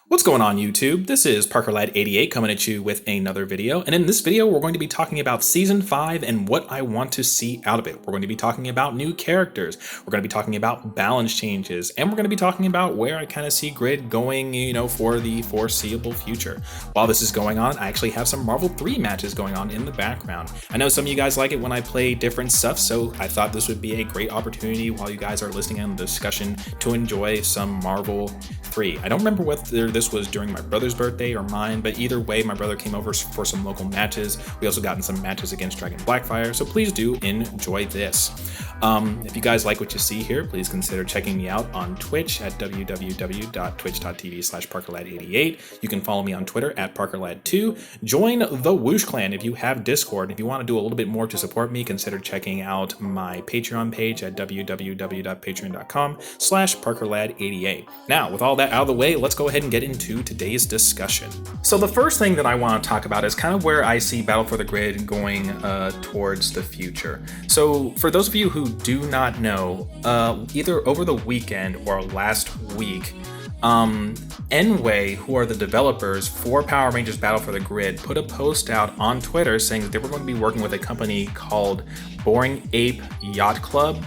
What's going on YouTube? This is ParkerLad88 coming at you with another video, and in this video we're going to be talking about Season 5 and what I want to see out of it. We're going to be talking about new characters, we're going to be talking about balance changes, and we're going to be talking about where I kind of see Grid going, for the foreseeable future. While this is going on, I actually have some Marvel 3 matches going on in the background. I know some of you guys like it when I play different stuff, so I thought this would be a great opportunity while you guys are listening in the discussion to enjoy some Marvel 3. I don't remember whether this was during my brother's birthday or mine, but either way, my brother came over for some local matches. We also got in some matches against Dragon Blackfire, so please do enjoy this. If you guys like what you see here, please consider checking me out on Twitch at www.twitch.tv/ParkerLad88. You can follow me on Twitter at ParkerLad2. Join the Whoosh Clan if you have Discord. If you want to do a little bit more to support me, consider checking out my Patreon page at www.patreon.com/ParkerLad88. Now, with all that out of the way, let's go ahead and get into today's discussion. So the first thing that I want to talk about is kind of where I see Battle for the Grid going towards the future. So for those of you who do not know, either over the weekend or last week, Enway, who are the developers for Power Rangers Battle for the Grid, put a post out on Twitter saying that they were going to be working with a company called Boring Ape Yacht Club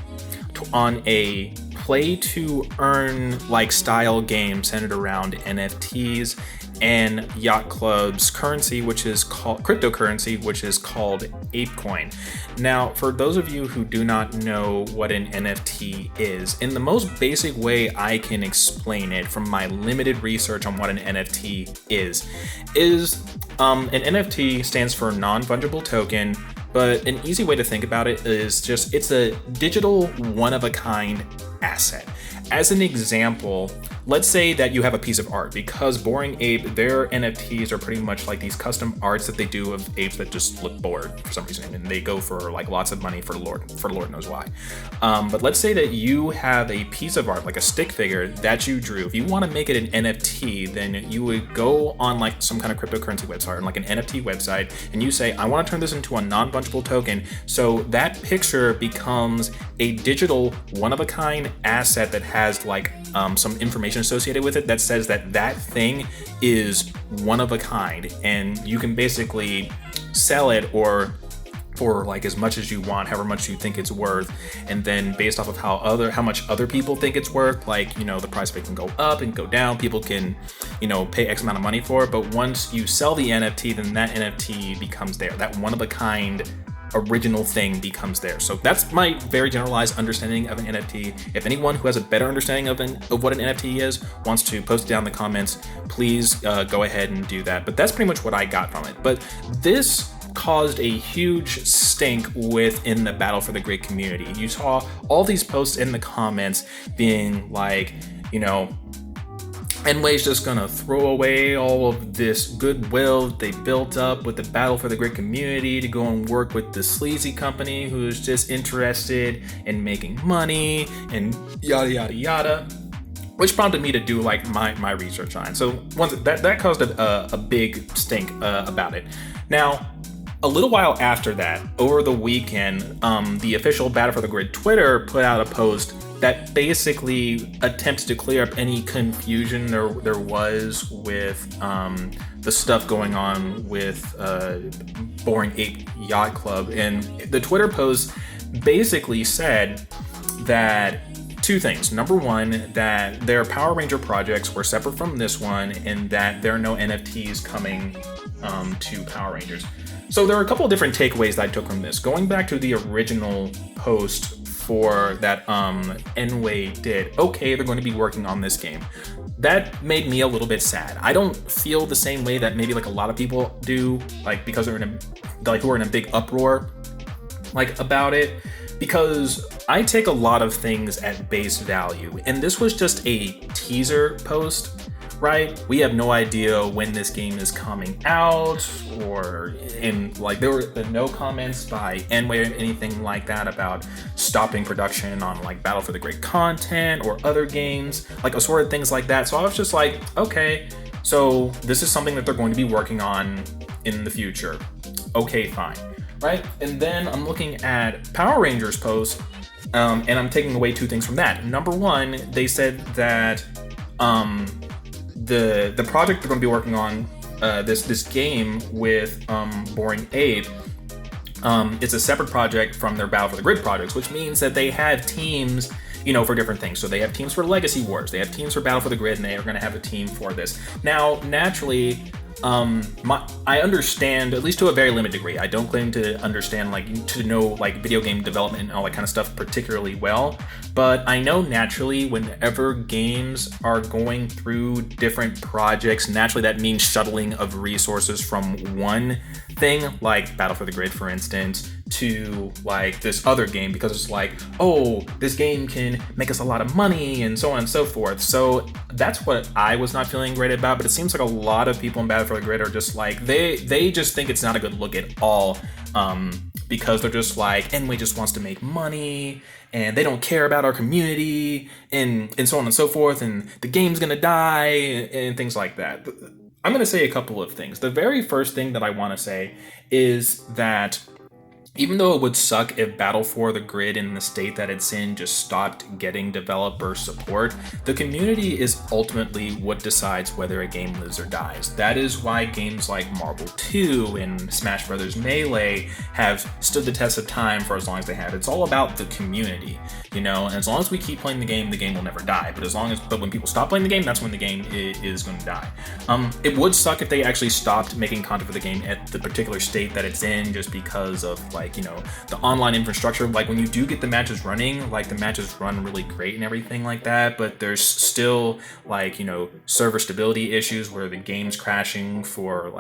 on a play-to-earn like style game centered around NFTs and Yacht Club's currency, which is called cryptocurrency, which is called ApeCoin. Now, for those of you who do not know what an NFT is, in the most basic way I can explain it from my limited research on what an NFT is an NFT stands for non-fungible token. But an easy way to think about it is just it's a digital one-of-a-kind asset. As an example, let's say that you have a piece of art, because Boring Ape, their NFTs are pretty much like these custom arts that they do of apes that just look bored for some reason, and they go for like lots of money for Lord knows why. But let's say that you have a piece of art, like a stick figure that you drew. If you want to make it an NFT, then you would go on like some kind of cryptocurrency website or like an NFT website, and you say, I want to turn this into a non-fungible token. So that picture becomes a digital one-of-a-kind asset that has like some information associated with it that says that that thing is one of a kind, and you can basically sell it or for like as much as you want, however much you think it's worth, and then based off of how much other people think it's worth, like the price of it can go up and go down. People can pay X amount of money for it, but once you sell the NFT, then that NFT becomes there. That one of a kind original thing becomes there. So that's my very generalized understanding of an NFT. If anyone who has a better understanding of what an NFT is wants to post it down in the comments, please go ahead and do that. But that's pretty much what I got from it. But this caused a huge stink within the Battle for the Grid community. You saw all these posts in the comments being like, Enway's just gonna throw away all of this goodwill they built up with the Battle for the Grid community to go and work with the sleazy company who's just interested in making money and yada yada yada, which prompted me to do like my research on it. So once that caused a big stink about it. Now, a little while after that, over the weekend, the official Battle for the Grid Twitter put out a post that basically attempts to clear up any confusion there was with the stuff going on with Boring Ape Yacht Club. And the Twitter post basically said that two things. Number one, that their Power Ranger projects were separate from this one, and that there are no NFTs coming to Power Rangers. So there are a couple of different takeaways that I took from this. Going back to the original post for that Enway did, okay, they're going to be working on this game. That made me a little bit sad. I don't feel the same way that maybe like a lot of people do, like because they're who are in a big uproar like about it, because I take a lot of things at base value, and this was just a teaser post. Right? We have no idea when this game is coming out, like there were no comments by Enway or anything like that about stopping production on like Battle for the Grid content or other games, like assorted things like that. So I was just like, okay, so this is something that they're going to be working on in the future. Okay, fine. Right? And then I'm looking at Power Rangers post, and I'm taking away two things from that. Number one, they said that the project they're going to be working on, this game with Boring Ape, it's a separate project from their Battle for the Grid projects, which means that they have teams, for different things. So they have teams for Legacy Wars, they have teams for Battle for the Grid, and they are going to have a team for this. Now, naturally, I understand, at least to a very limited degree. I don't claim to understand, to know, video game development and all that kind of stuff particularly well, but I know naturally whenever games are going through different projects, naturally that means shuttling of resources from one thing, like Battle for the Grid, for instance, to this other game, because it's this game can make us a lot of money and so on and so forth. So that's what I was not feeling great about, but it seems like a lot of people in Battle for the Grid are just they just think it's not a good look at all, because they're just Enway just wants to make money and they don't care about our community and so on and so forth, and the game's gonna die and things like that. I'm gonna say a couple of things. The very first thing that I want to say is that even though it would suck if Battle for the Grid in the state that it's in just stopped getting developer support, the community is ultimately what decides whether a game lives or dies. That is why games like Marvel 2 and Smash Bros. Melee have stood the test of time for as long as they have. It's all about the community, and as long as we keep playing the game will never die. But when people stop playing the game, that's when the game is going to die. It would suck if they actually stopped making content for the game at the particular state that it's in, just because of the online infrastructure. When you do get the matches running, the matches run really great and everything like that, but there's still server stability issues where the game's crashing for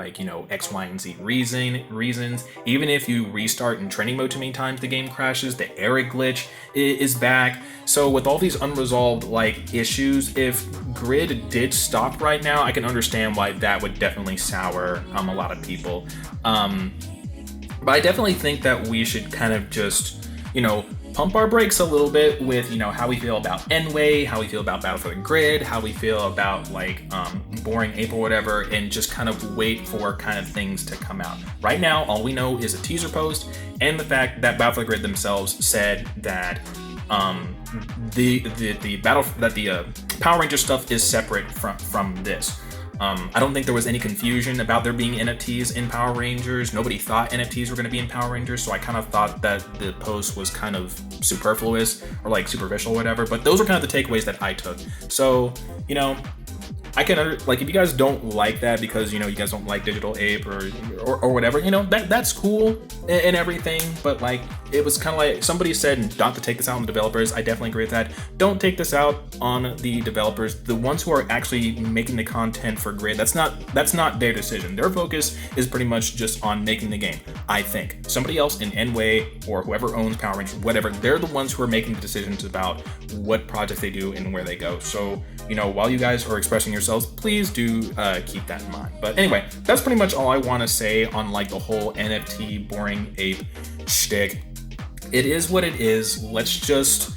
X, Y, and Z reasons. Even if you restart in training mode too many times, the game crashes. The error glitch is back. So with all these unresolved issues, if Grid did stop right now, I can understand why that would definitely sour a lot of people. But I definitely think that we should kind of just, pump our brakes a little bit with, how we feel about Enway, how we feel about Battle for the Grid, how we feel about Boring Ape or whatever, and just kind of wait for kind of things to come out. Right now, all we know is a teaser post and the fact that Battle for the Grid themselves said that the Power Ranger stuff is separate from this. I don't think there was any confusion about there being NFTs in Power Rangers. Nobody thought NFTs were going to be in Power Rangers, so I kind of thought that the post was kind of superfluous or superficial or whatever, but those were kind of the takeaways that I took. So, I can if you guys don't like that because you guys don't like Digital Ape or whatever, that's cool and everything, but it was kind of somebody said not to take this out on the developers. I definitely agree with that. Don't take this out on the developers, the ones who are actually making the content for Grid. That's not their decision. Their focus is pretty much just on making the game. I think somebody else in Enway or whoever owns Power Rangers, whatever, they're the ones who are making the decisions about what projects they do and where they go. So while you guys are expressing yourselves, please do keep that in mind. But anyway, that's pretty much all I want to say on the whole NFT Boring Ape shtick. It is what it is. Let's just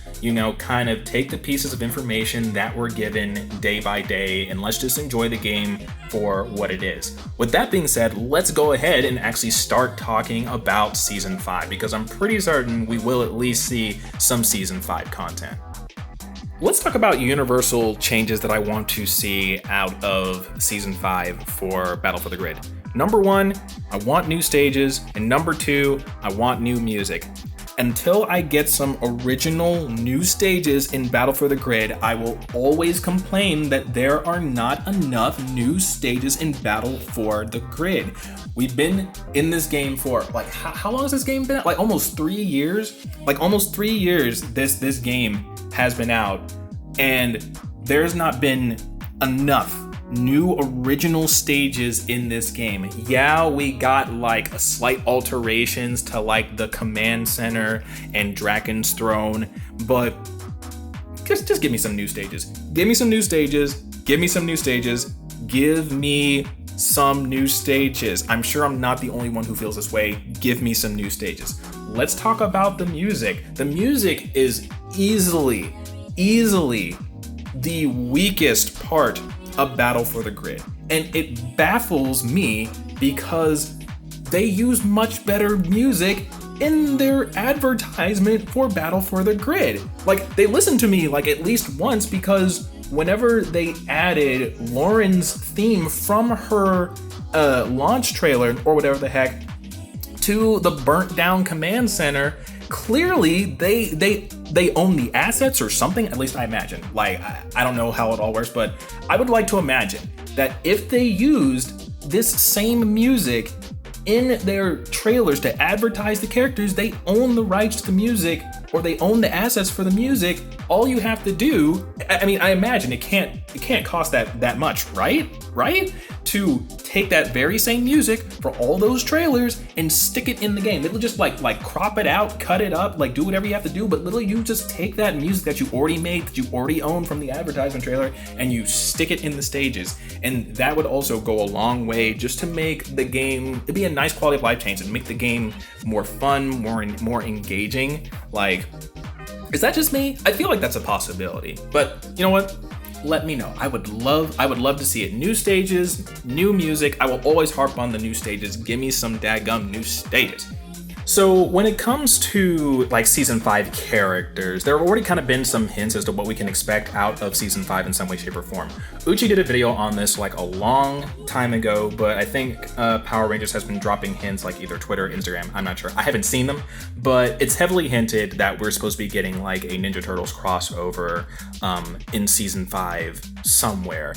kind of take the pieces of information that we're given day by day, and let's just enjoy the game for what it is. With that being said, let's go ahead and actually start talking about Season 5, because I'm pretty certain we will at least see some Season 5 content. Let's talk about universal changes that I want to see out of Season 5 for Battle for the Grid. Number 1, I want new stages, and number 2, I want new music. Until I get some original new stages in Battle for the Grid, I will always complain that there are not enough new stages in Battle for the Grid. We've been in this game for how long has this game been out? Almost 3 years? Almost 3 years this game has been out, and there's not been enough new original stages in this game. Yeah, we got a slight alterations to the command center and Draken's Throne, but just give me some new stages. Give me some new stages. Give me some new stages. Give me some new stages. I'm sure I'm not the only one who feels this way. Give me some new stages. Let's talk about the music. The music is easily the weakest part of Battle for the Grid. And it baffles me because they use much better music in their advertisement for Battle for the Grid. They listen to me at least once, because whenever they added Lauren's theme from her launch trailer or whatever the heck to the burnt down command center, clearly they own the assets or something, at least I imagine. Like, I don't know how it all works, but I would like to imagine that if they used this same music in their trailers to advertise the characters, they own the rights to the music, or they own the assets for the music. All you have to do, I mean, I imagine it can't cost that much, right? To take that very same music for all those trailers and stick it in the game. It'll just like crop it out, cut it up, like do whatever you have to do, but literally you just take that music that you already made, that you already own from the advertisement trailer, and you stick it in the stages. And that would also go a long way just to make the game, it'd be a nice quality of life change and make the game more fun, more engaging. Like, is that just me? I feel like that's a possibility, but you know what? Let me know. I would love to see it. New stages, new music. I will always harp on the new stages. Give me some dadgum new stages. So when it comes to like season 5 characters, there have already kind of been some hints as to what we can expect out of season 5 in some way, shape, or form. Uchi did a video on this like a long time ago, but I think Power Rangers has been dropping hints like either Twitter or Instagram. I'm not sure. I haven't seen them, but it's heavily hinted that we're supposed to be getting like a Ninja Turtles crossover in season 5 somewhere.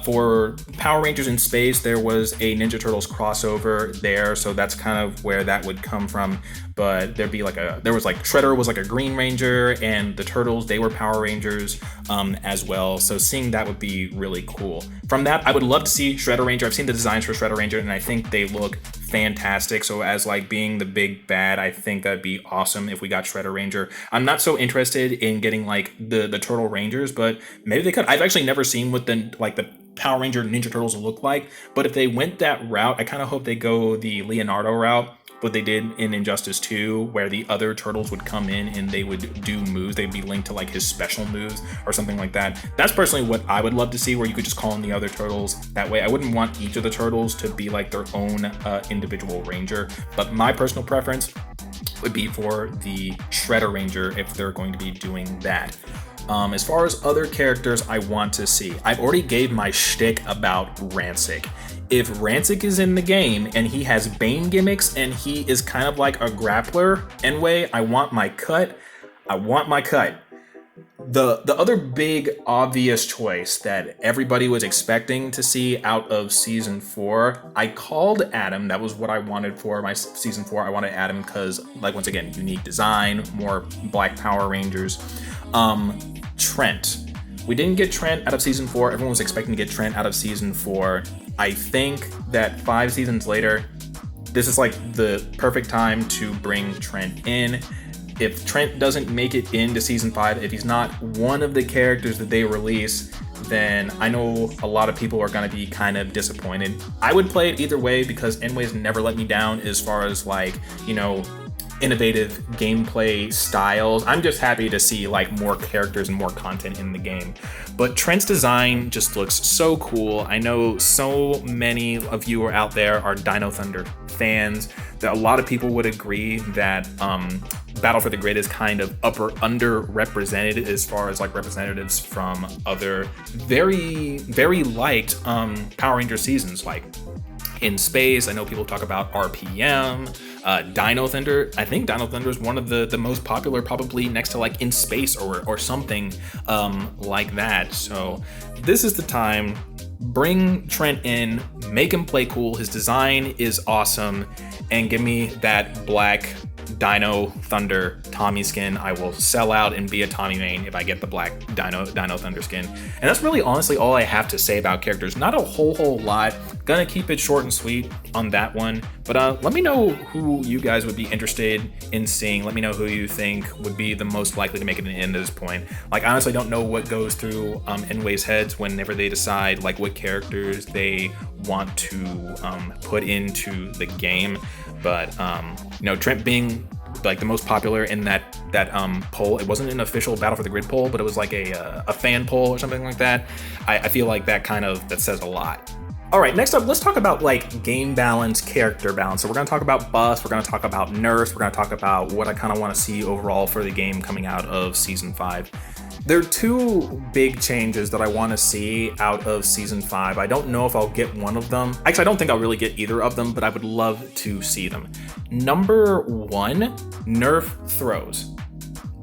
For Power Rangers in Space, there was a Ninja Turtles crossover there, so that's kind of where that would come from. But there was like Shredder was like a Green Ranger, and the Turtles, they were Power Rangers as well. So seeing that would be really cool. From that, I would love to see Shredder Ranger. I've seen the designs for Shredder Ranger, and I think they look fantastic. So as like being the big bad, I think that'd be awesome if we got Shredder Ranger. I'm not so interested in getting like the Turtle Rangers, but maybe they could. I've actually never seen what the Power Ranger Ninja Turtles look like, but if they went that route, I kind of hope they go the Leonardo route, what they did in Injustice 2, where the other turtles would come in and they would do moves. They'd be linked to like his special moves or something like that. That's personally what I would love to see, where you could just call in the other turtles that way. I wouldn't want each of the turtles to be like their own individual ranger, but my personal preference would be for the Shredder Ranger if they're going to be doing that. As far as other characters I want to see, I've already gave my shtick about Rancic. If Rancic is in the game and he has Bane gimmicks and he is kind of like a grappler anyway, I want my cut. The other big obvious choice that everybody was expecting to see out of season 4, I called Adam. That was what I wanted for my season 4. I wanted Adam because, like, once again, unique design, more Black Power Rangers. Trent. We didn't get Trent out of season 4. Everyone was expecting to get Trent out of season 4. I think that 5 seasons later, this is like the perfect time to bring Trent in. If Trent doesn't make it into season 5, if he's not one of the characters that they release, then I know a lot of people are going to be kind of disappointed. I would play it either way because Enway's never let me down as far as like, you know, innovative gameplay styles. I'm just happy to see like more characters and more content in the game. But Trent's design just looks so cool. I know so many of you are out there are Dino Thunder fans, that a lot of people would agree that Battle for the Grid is kind of underrepresented as far as like representatives from other very, very liked Power Ranger seasons, like in Space. I know people talk about RPM, Dino Thunder. I think Dino Thunder is one of the most popular, probably next to like In Space or something like that. So this is the time. Bring Trent in, make him play cool. His design is awesome, and give me that black Dino Thunder Tommy skin. I will sell out and be a Tommy main if I get the black Dino Thunder skin. And that's really honestly all I have to say about characters. Not a whole lot. Gonna keep it short and sweet on that one. But let me know who you guys would be interested in seeing. Let me know who you think would be the most likely to make it an end at this point. Like, honestly, I don't know what goes through Enway's heads whenever they decide like what characters they want to put into the game. But you know, Trent being like the most popular in that poll, it wasn't an official Battle for the Grid poll, but it was like a fan poll or something like that. I feel like that says a lot. All right, next up, let's talk about like game balance, character balance. So we're gonna talk about buffs, we're gonna talk about nerfs, we're gonna talk about what I kind of want to see overall for the game coming out of season 5. There are two big changes that I want to see out of Season 5. I don't know if I'll get one of them. Actually, I don't think I'll really get either of them, but I would love to see them. Number one, nerf throws.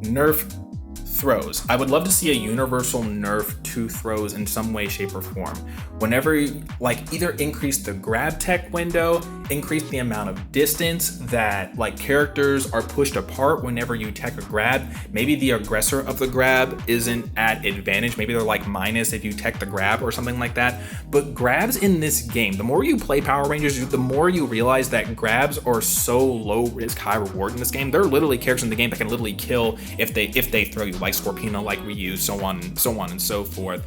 Nerf throws. I would love to see a universal nerf to throws in some way, shape, or form. Whenever, either increase the grab tech window, increase the amount of distance that characters are pushed apart whenever you tech a grab. Maybe the aggressor of the grab isn't at advantage. Maybe they're minus if you tech the grab or something like that. But grabs in this game, the more you play Power Rangers, the more you realize that grabs are so low risk, high reward in this game. There are literally characters in the game that can literally kill if they throw you, like Scorpino, like Ryu, so on and so forth.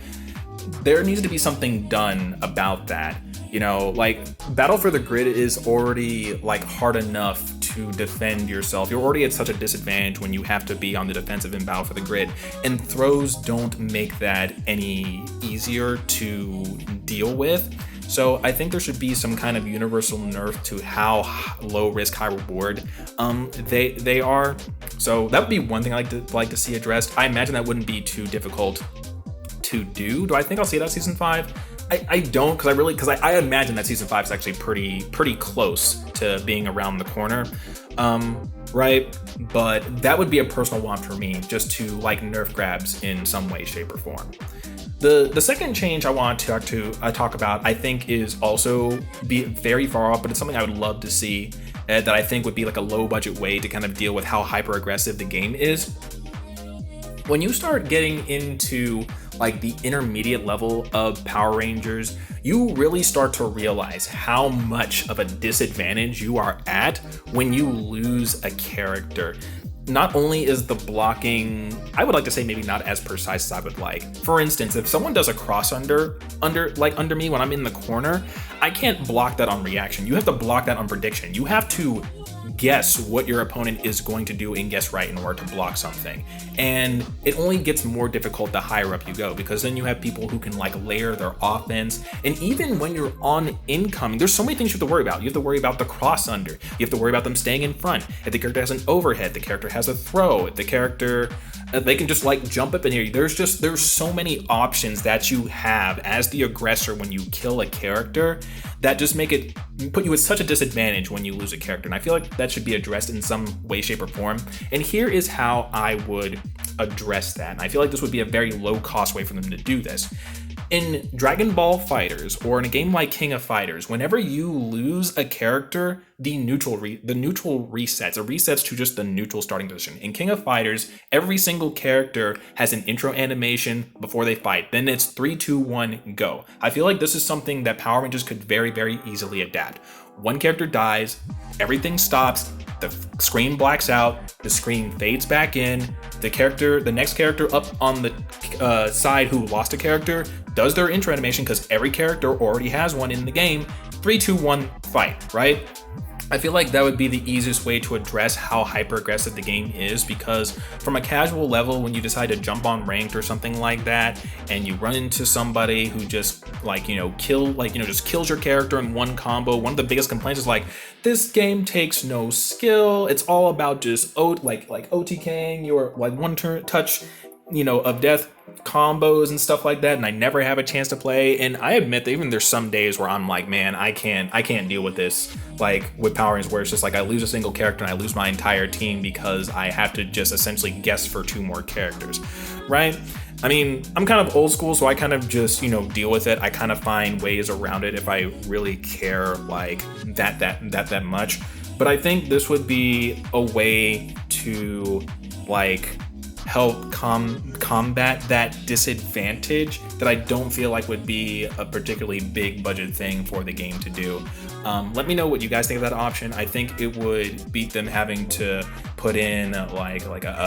There needs to be something done about that. Battle for the Grid is already hard enough to defend yourself. You're already at such a disadvantage when you have to be on the defensive in Battle for the Grid, and throws don't make that any easier to deal with. So I think there should be some kind of universal nerf to how low risk, high reward they are. So that would be one thing I'd like to see addressed. I imagine that wouldn't be too difficult to do. Do I think I'll see that Season 5? I don't, because I imagine that Season 5 is actually pretty close to being around the corner, right? But that would be a personal want for me, just to nerf grabs in some way, shape, or form. The second change I want to talk about, I think, is also be very far off, but it's something I would love to see that I think would be a low budget way to kind of deal with how hyper aggressive the game is. When you start getting into the intermediate level of Power Rangers, you really start to realize how much of a disadvantage you are at when you lose a character. Not only is the blocking, I would like to say, maybe not as precise as I would like. For instance, if someone does a cross under me when I'm in the corner, I can't block that on reaction. You have to block that on prediction. You have to guess what your opponent is going to do and guess right in order to block something. And it only gets more difficult the higher up you go, because then you have people who can layer their offense. And even when you're on incoming, there's so many things you have to worry about. You have to worry about the cross under. You have to worry about them staying in front. If the character has an overhead, the character has a throw, if the character, they can just jump up in here. There's so many options that you have as the aggressor when you kill a character that just put you at such a disadvantage when you lose a character. And I feel like that should be addressed in some way, shape, or form. And here is how I would address that. And I feel like this would be a very low cost way for them to do this. In Dragon Ball FighterZ, or in a game like King of Fighters, whenever you lose a character, the neutral resets. It resets to just the neutral starting position. In King of Fighters, every single character has an intro animation before they fight. Then it's 3, 2, 1, go. I feel like this is something that Power Rangers could very, very easily adapt. One character dies, everything stops, the screen blacks out, the screen fades back in, the next character up on the side who lost a character does their intro animation, because every character already has one in the game. 3, 2, 1, fight, right? I feel like that would be the easiest way to address how hyper aggressive the game is, because from a casual level, when you decide to jump on ranked or something like that, and you run into somebody who just kills your character in one combo, one of the biggest complaints is this game takes no skill. It's all about just OTKing your one turn touch, of death combos and stuff like that, and I never have a chance to play. And I admit that even there's some days where I'm man, I can't deal with this, with Power Rangers, where it's just I lose a single character and I lose my entire team because I have to just essentially guess for 2 more characters, right? I mean, I'm kind of old school, so I kind of just, deal with it. I kind of find ways around it if I really care that much. But I think this would be a way to help combat that disadvantage that I don't feel would be a particularly big budget thing for the game to do. Let me know what you guys think of that option. I think it would beat them having to put in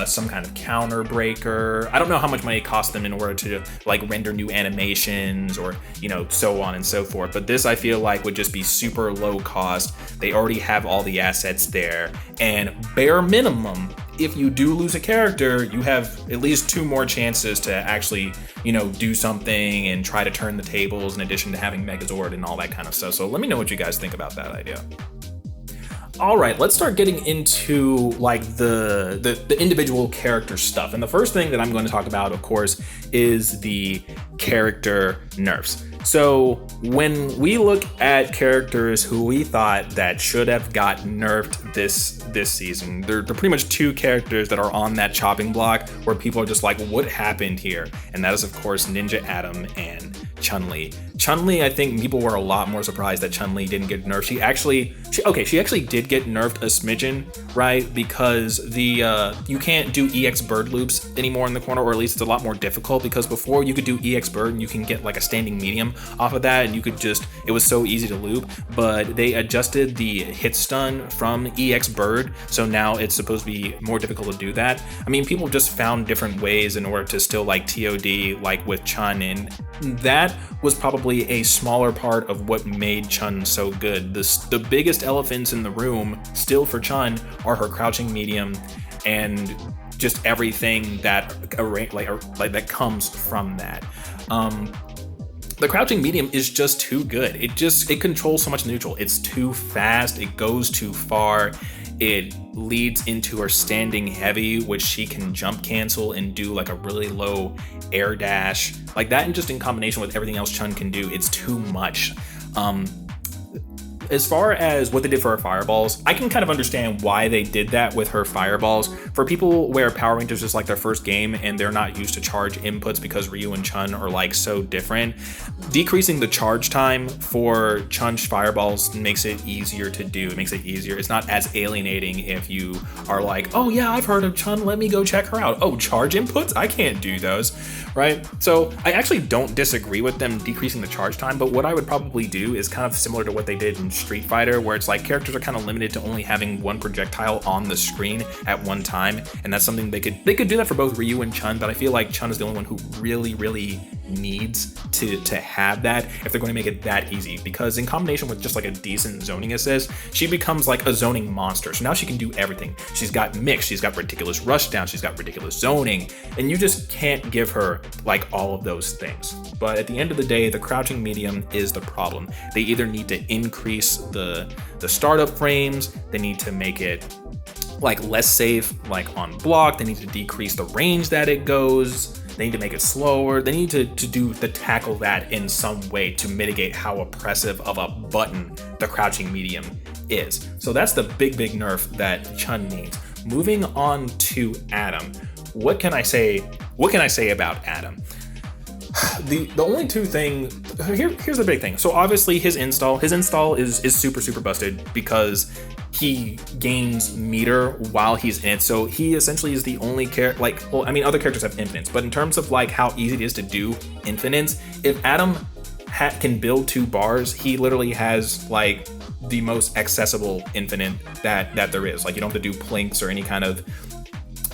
some kind of counter breaker. I don't know how much money it costs them in order to render new animations or so on and so forth. But this, I feel would just be super low cost. They already have all the assets there, and bare minimum, if you do lose a character, you have at least 2 more chances to actually, do something and try to turn the tables, in addition to having Megazord and all that kind of stuff. So let me know what you guys think about that idea. All right, let's start getting into like the individual character stuff. And the first thing that I'm going to talk about, of course, is the character nerfs. So when we look at characters who we thought that should have got nerfed this season, they're pretty much two characters that are on that chopping block where people are just like, what happened here? And that is, of course, Ninja Adam and Chun-Li. Chun-Li, I think people were a lot more surprised that Chun-Li didn't get nerfed. She actually did get nerfed a smidgen, right? Because you can't do EX bird loops anymore in the corner, or at least it's a lot more difficult, because before you could do EX bird and you can get like a standing medium off of that, and it was so easy to loop, but they adjusted the hit stun from EX bird, so now it's supposed to be more difficult to do that. I mean, people just found different ways in order to still like TOD like with Chun, and that was probably a smaller part of what made Chun so good. The biggest elephants in the room still for Chun are her crouching medium and just everything that that comes from that. The crouching medium is just too good. It controls so much neutral. It's too fast. It goes too far. It leads into her standing heavy, which she can jump cancel and do like a really low air dash like that. And just in combination with everything else Chun can do, it's too much. As far as what they did for her fireballs, I can kind of understand why they did that with her fireballs. For people where Power Rangers is like their first game and they're not used to charge inputs because Ryu and Chun are like so different, decreasing the charge time for Chun's fireballs makes it easier to do. It makes it easier. It's not as alienating if you are like, oh yeah, I've heard of Chun, let me go check her out. Oh, charge inputs? I can't do those, right? So I actually don't disagree with them decreasing the charge time, but what I would probably do is kind of similar to what they did in Street Fighter, where it's like characters are kind of limited to only having one projectile on the screen at one time, and that's something they could do that for both Ryu and Chun, but I feel like Chun is the only one who really needs to have that if they're going to make it that easy, because in combination with just like a decent zoning assist, she becomes like a zoning monster. So now she can do everything. She's got mix, she's got ridiculous rushdown, she's got ridiculous zoning, and you just can't give her like all of those things. But at the end of the day, the crouching medium is the problem. They either need to increase the startup frames, they need to make it like less safe like on block, they need to decrease the range that it goes, they need to make it slower, they need to tackle that in some way to mitigate how oppressive of a button the crouching medium is. So that's the big nerf that Chun needs. Moving on to Adam. What can I say about Adam? The only two things here's the big thing. So obviously his install is super busted because he gains meter while he's in it. So he essentially is the only character, like, well, I mean, other characters have infinites, but in terms of like how easy it is to do infinites, if Adam can build 2 bars, he literally has like the most accessible infinite that there is. Like, you don't have to do plinks or any kind of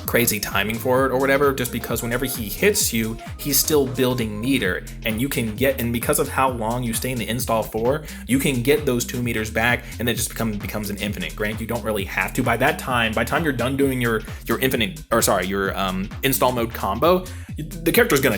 crazy timing for it or whatever, just because whenever he hits you, he's still building meter, and you can get, and because of how long you stay in the install for, you can get those 2 meters back, and it just becomes an infinite. Granted, you don't really have to. By the time you're done doing your infinite, or sorry, your install mode combo, the character's gonna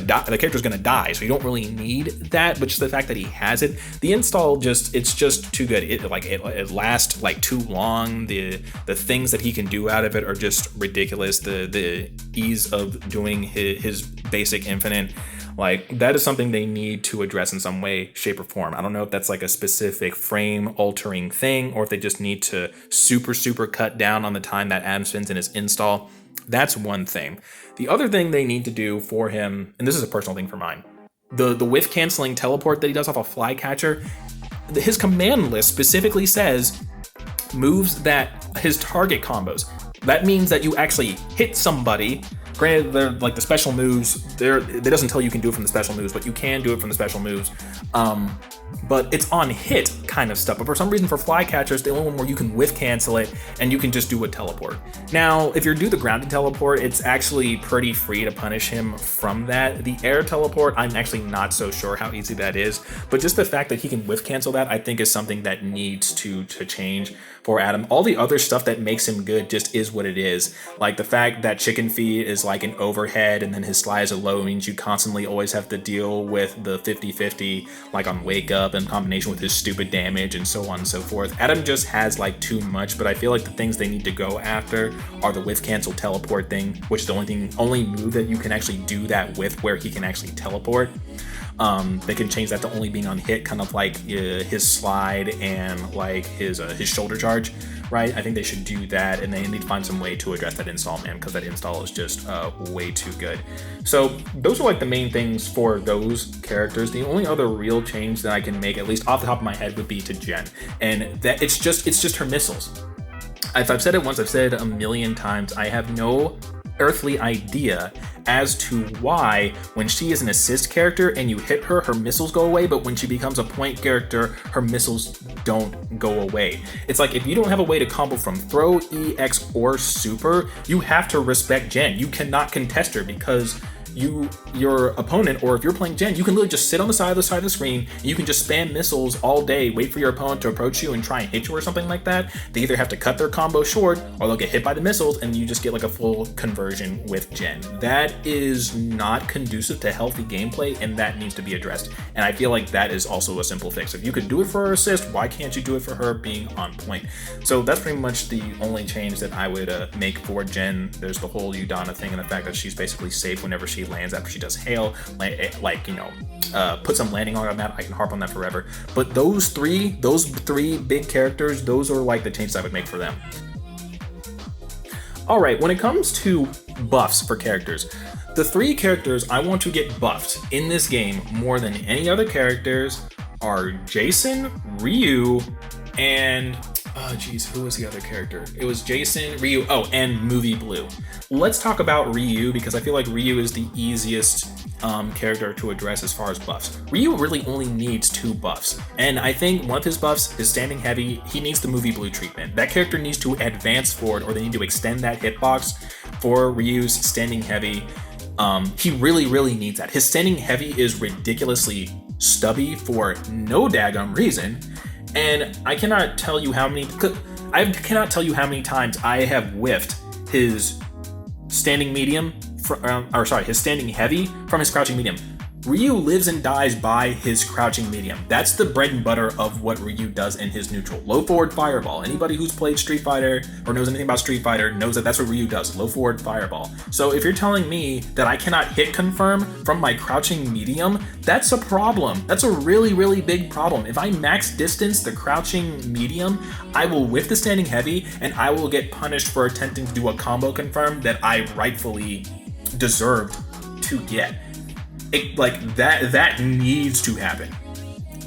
die, so you don't really need that. But just the fact that he has it, the install it's just too good. It lasts like too long. The things that he can do out of it are just ridiculous. The ease of doing his basic infinite, like, that is something they need to address in some way, shape, or form. I don't know if that's like a specific frame altering thing, or if they just need to super cut down on the time that Adam spends in his install. That's one thing. The other thing they need to do for him, and this is a personal thing for mine, the whiff canceling teleport that he does off a flycatcher, his command list specifically says moves that his target combos. That means that you actually hit somebody. Granted, they're like the special moves, it doesn't tell you can do it from the special moves, but you can do it from the special moves. But it's on hit kind of stuff. But for some reason, for Flycatcher, the only one where you can whiff cancel it and you can just do a teleport. Now, if you do the grounded teleport, it's actually pretty free to punish him from that. The air teleport, I'm actually not so sure how easy that is. But just the fact that he can whiff cancel that, I think is something that needs to change for Adam. All the other stuff that makes him good just is what it is. Like the fact that chicken feed is like an overhead and then his slide is a low means you constantly always have to deal with the 50-50 like on wake up in combination with his stupid damn damage and so on and so forth. Adam just has like too much, but I feel like the things they need to go after are the whiff cancel teleport thing, which is the only move that you can actually do that with, where he can actually teleport. They can change that to only being on hit, kind of like his slide and like his shoulder charge, right? I think they should do that, and they need to find some way to address that install, man, because that install is just way too good. So those are like the main things for those characters. The only other real change that I can make, at least off the top of my head, would be to Jen, and that it's just her missiles. If I've said it once, I've said it a million times. I have no earthly idea as to why when she is an assist character and you hit her, her missiles go away, but when she becomes a point character, her missiles don't go away. It's like, if you don't have a way to combo from throw, EX, or super, you have to respect Jen. You cannot contest her, because your opponent, or if you're playing Jen, you can literally just sit on the side of the screen, and you can just spam missiles all day, wait for your opponent to approach you and try and hit you or something like that. They either have to cut their combo short, or they'll get hit by the missiles, and you just get like a full conversion with Jen. That is not conducive to healthy gameplay, and that needs to be addressed. And I feel like that is also a simple fix. If you could do it for her assist, why can't you do it for her being on point? So that's pretty much the only change that I would make for Jen. There's the whole Udana thing, and the fact that she's basically safe whenever she lands after she does hail, put some landing on that. I can harp on that forever. But those three big characters, those are like the changes I would make for them. All right, when it comes to buffs for characters, the 3 characters I want to get buffed in this game more than any other characters are Jason, Ryu, and who was the other character? It was Jason, Ryu, and Movie Blue. Let's talk about Ryu, because I feel like Ryu is the easiest character to address as far as buffs. Ryu really only needs 2 buffs, and I think one of his buffs is standing heavy. He needs the Movie Blue treatment. That character needs to advance forward, or they need to extend that hitbox for Ryu's standing heavy. He really needs that. His standing heavy is ridiculously stubby for no daggum reason. And I cannot tell you how many times I have whiffed his standing medium, his standing heavy from his crouching medium. Ryu lives and dies by his crouching medium. That's the bread and butter of what Ryu does in his neutral. Low forward fireball. Anybody who's played Street Fighter or knows anything about Street Fighter knows that that's what Ryu does, low forward fireball. So if you're telling me that I cannot hit confirm from my crouching medium, that's a problem. That's a really big problem. If I max distance the crouching medium, I will whiff the standing heavy, and I will get punished for attempting to do a combo confirm that I rightfully deserved to get. That needs to happen.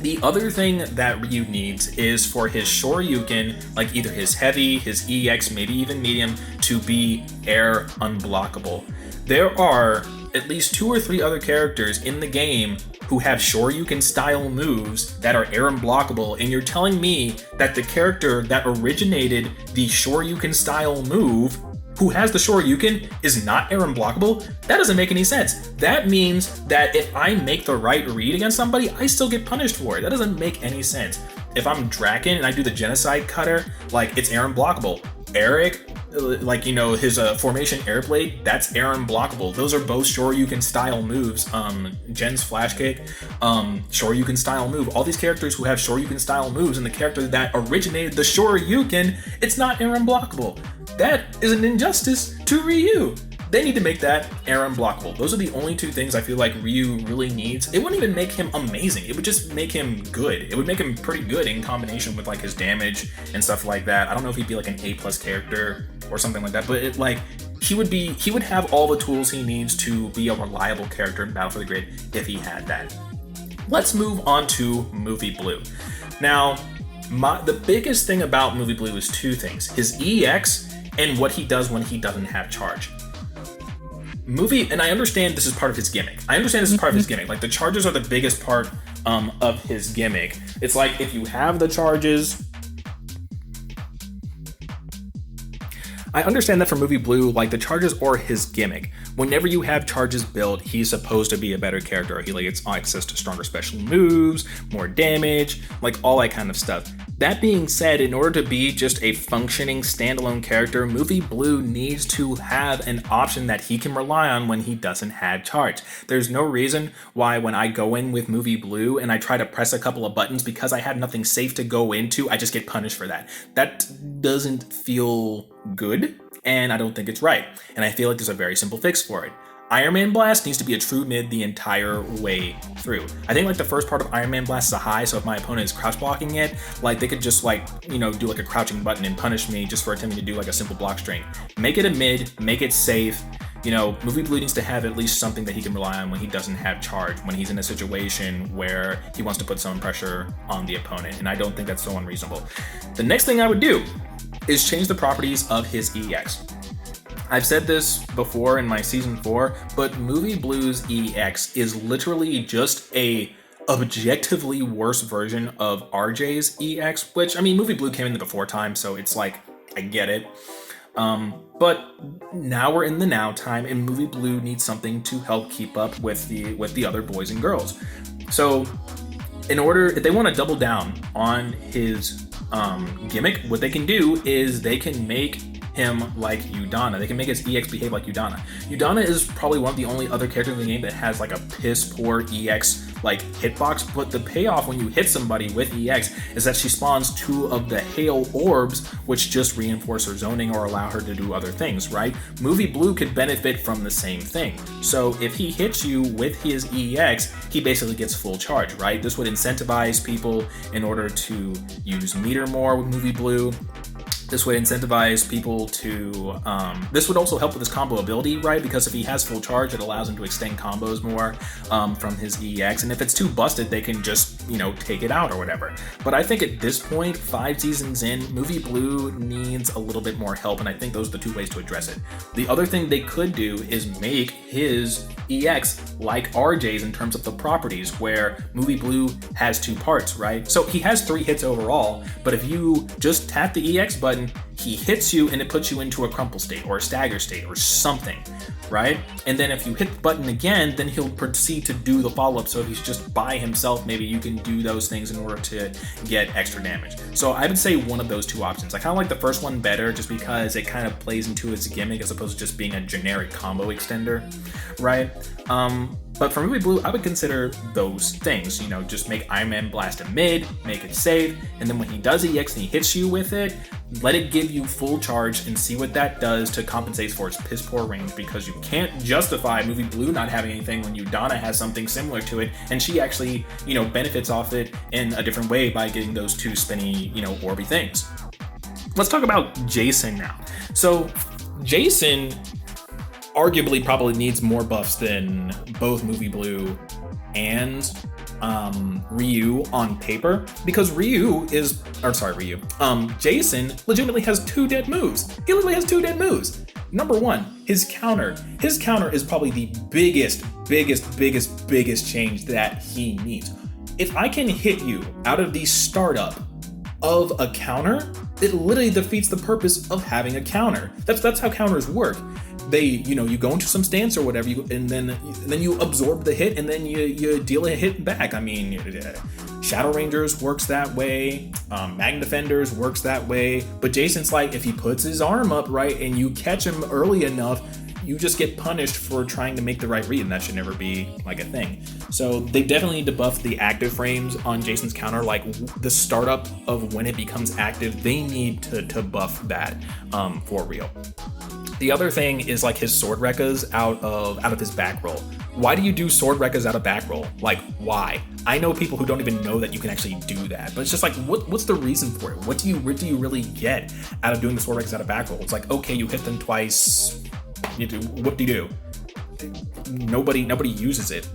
The other thing that Ryu needs is for his Shoryuken, like either his heavy, his EX, maybe even medium, to be air unblockable. There are at least 2 or 3 other characters in the game who have Shoryuken style moves that are air unblockable, and you're telling me that the character that originated the Shoryuken style move, who has the Shoryuken, is not air unblockable? That doesn't make any sense. That means that if I make the right read against somebody, I still get punished for it. That doesn't make any sense. If I'm Draken and I do the Genocide Cutter, like, it's air unblockable. Eric, his formation airblade, that's air unblockable. Those are both Shoryuken style moves. Jen's flash kick, Shoryuken style move. All these characters who have Shoryuken style moves, and the character that originated the Shoryuken, it's not air unblockable. That is an injustice to Ryu. They need to make that air unblockable. Those are the only 2 things I feel like Ryu really needs. It wouldn't even make him amazing. It would just make him good. It would make him pretty good in combination with like his damage and stuff like that. I don't know if he'd be like an A+ character or something like that, but he would have all the tools he needs to be a reliable character in Battle for the Grid if he had that. Let's move on to Movie Blue. Now, the biggest thing about Movie Blue is 2 things: his EX and what he does when he doesn't have charge. And I understand this is part of his gimmick. Like, the charges are the biggest part of his gimmick. It's like, if you have the charges, I understand that for Movie Blue, like, the charges are his gimmick. Whenever you have charges built, he's supposed to be a better character. He gets access to stronger special moves, more damage, like all that kind of stuff. That being said, in order to be just a functioning standalone character, Movie Blue needs to have an option that he can rely on when he doesn't have charge. There's no reason why when I go in with Movie Blue and I try to press a couple of buttons because I have nothing safe to go into, I just get punished for that. That doesn't feel good, and I don't think it's right. And I feel like there's a very simple fix for it. Iron Man Blast needs to be a true mid the entire way through. I think like the first part of Iron Man Blast is a high, so if my opponent is crouch blocking it, like they could just like, you know, do like a crouching button and punish me just for attempting to do like a simple block string. Make it a mid, make it safe. You know, Movie Blue needs to have at least something that he can rely on when he doesn't have charge, when he's in a situation where he wants to put some pressure on the opponent, and I don't think that's so unreasonable. The next thing I would do is change the properties of his EX. I've said this before in my season 4, but Movie Blue's EX is literally just a objectively worse version of RJ's EX, which, I mean, Movie Blue came in the before time, so it's like, I get it. But now we're in the now time, and Movie Blue needs something to help keep up with the other boys and girls. So if they want to double down on his gimmick, what they can do is they can make him like Udana. They can make his EX behave like Udana. Udana is probably one of the only other characters in the game that has like a piss poor EX like hitbox, but the payoff when you hit somebody with EX is that she spawns 2 of the hail orbs, which just reinforce her zoning or allow her to do other things, right? Movie Blue could benefit from the same thing. So if he hits you with his EX, he basically gets full charge, right? This would incentivize people in order to use meter more with Movie Blue. This would incentivize people to, this would also help with his combo ability, right? Because if he has full charge, it allows him to extend combos more from his EX. And if it's too busted, they can just, you know, take it out or whatever. But I think at this point, 5 seasons in, Movie Blue needs a little bit more help. And I think those are the 2 ways to address it. The other thing they could do is make his EX like RJ's in terms of the properties, where Movie Blue has 2 parts, right? So he has 3 hits overall, but if you just tap the EX button, he hits you and it puts you into a crumple state or a stagger state or something, right? And then if you hit the button again, then he'll proceed to do the follow-up. So if he's just by himself, maybe you can do those things in order to get extra damage. So I would say one of those 2 options. I kind of like the first one better just because it kind of plays into his gimmick as opposed to just being a generic combo extender, right? But for Movie Blue, I would consider those things, you know, just make Iron Man Blast a mid, make it safe, and then when he does EX and he hits you with it, let it give you full charge and see what that does to compensate for its piss poor range, because you can't justify Movie Blue not having anything when Udana has something similar to it, and she actually, you know, benefits off it in a different way by getting those 2 spinny, you know, orby things. Let's talk about Jason now. So Jason arguably probably needs more buffs than both Movie Blue and Ryu on paper, because Jason legitimately has 2 dead moves. He literally has 2 dead moves. Number 1, his counter. His counter is probably the biggest change that he needs. If I can hit you out of the startup of a counter, it literally defeats the purpose of having a counter. That's how counters work. They, you know, you go into some stance or whatever, and then you absorb the hit, and then you deal a hit back. I mean, Shadow Rangers works that way, Magna Defenders works that way, but Jason's like, if he puts his arm up right and you catch him early enough, you just get punished for trying to make the right read, and that should never be like a thing. So they definitely need to buff the active frames on Jason's counter, like the startup of when it becomes active, they need to buff that for real. The other thing is like his sword rekkas out of his back roll. Why do you do sword rekkas out of back roll? Like, why? I know people who don't even know that you can actually do that, but it's just like, what's the reason for it? What do you really get out of doing the sword rekkas out of back roll? It's like, okay, you hit them twice. What do you do? Nobody uses it.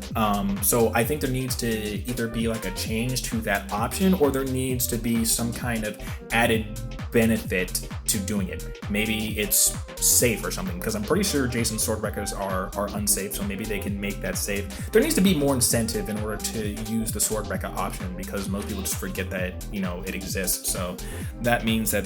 So I think there needs to either be like a change to that option, or there needs to be some kind of added benefit to doing it. Maybe it's safe or something, because I'm pretty sure Jason's sword rekkas are unsafe, so maybe they can make that safe. There needs to be more incentive in order to use the sword rekka option, because most people just forget that, you know, it exists. So that means that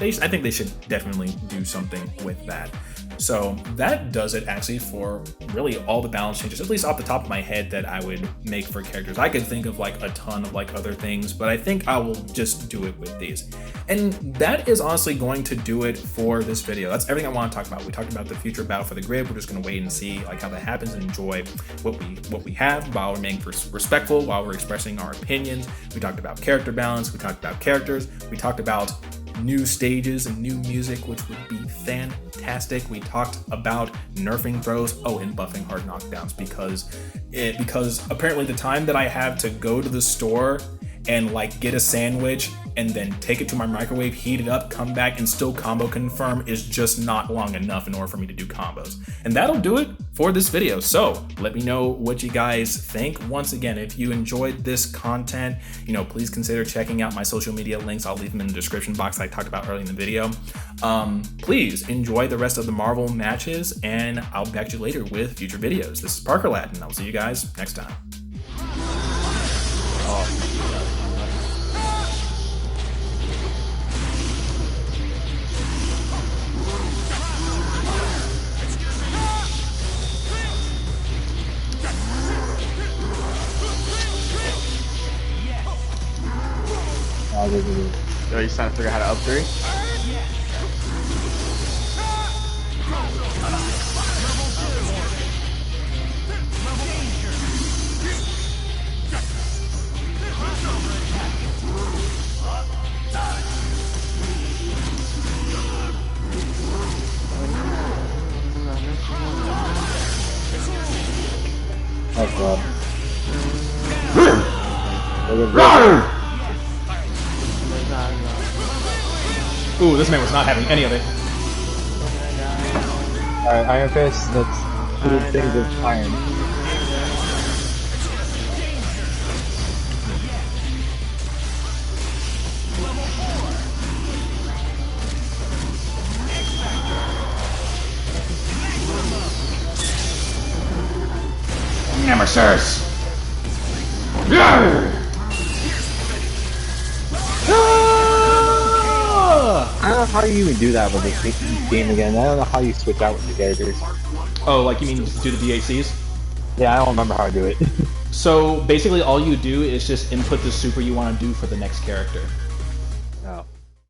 I think they should definitely do something with that. So that does it actually for really all the balance changes, at least off the top of my head, that I would make for characters. I could think of like a ton of like other things, but I think I will just do it with these. And that is honestly going to do it for this video. That's everything I want to talk about. We talked about the future Battle for the Grid. We're just going to wait and see like how that happens and enjoy what we have while remaining respectful, while we're expressing our opinions. We talked about character balance. We talked about characters. We talked about new stages and new music, which would be fantastic. We talked about nerfing throws, and buffing hard knockdowns, because apparently the time that I have to go to the store and like get a sandwich and then take it to my microwave, heat it up, come back and still combo confirm is just not long enough in order for me to do combos. And that'll do it for this video. So let me know what you guys think. Once again, if you enjoyed this content, please consider checking out my social media links. I'll leave them in the description box I talked about earlier in the video. Please enjoy the rest of the Marvel matches, and I'll be back to you later with future videos. This is Parker Latin. I'll see you guys next time. Yo, you trying to figure out how to up 3? Ooh, this man was not having any of it. Alright, Iron Fist, let's do things with iron. Nemesis! I don't know how you even do that with this game again. I don't know how you switch out with the characters. Oh, like you mean just do the VACs? Yeah, I don't remember how to do it. So basically all you do is just input the super you want to do for the next character. Oh.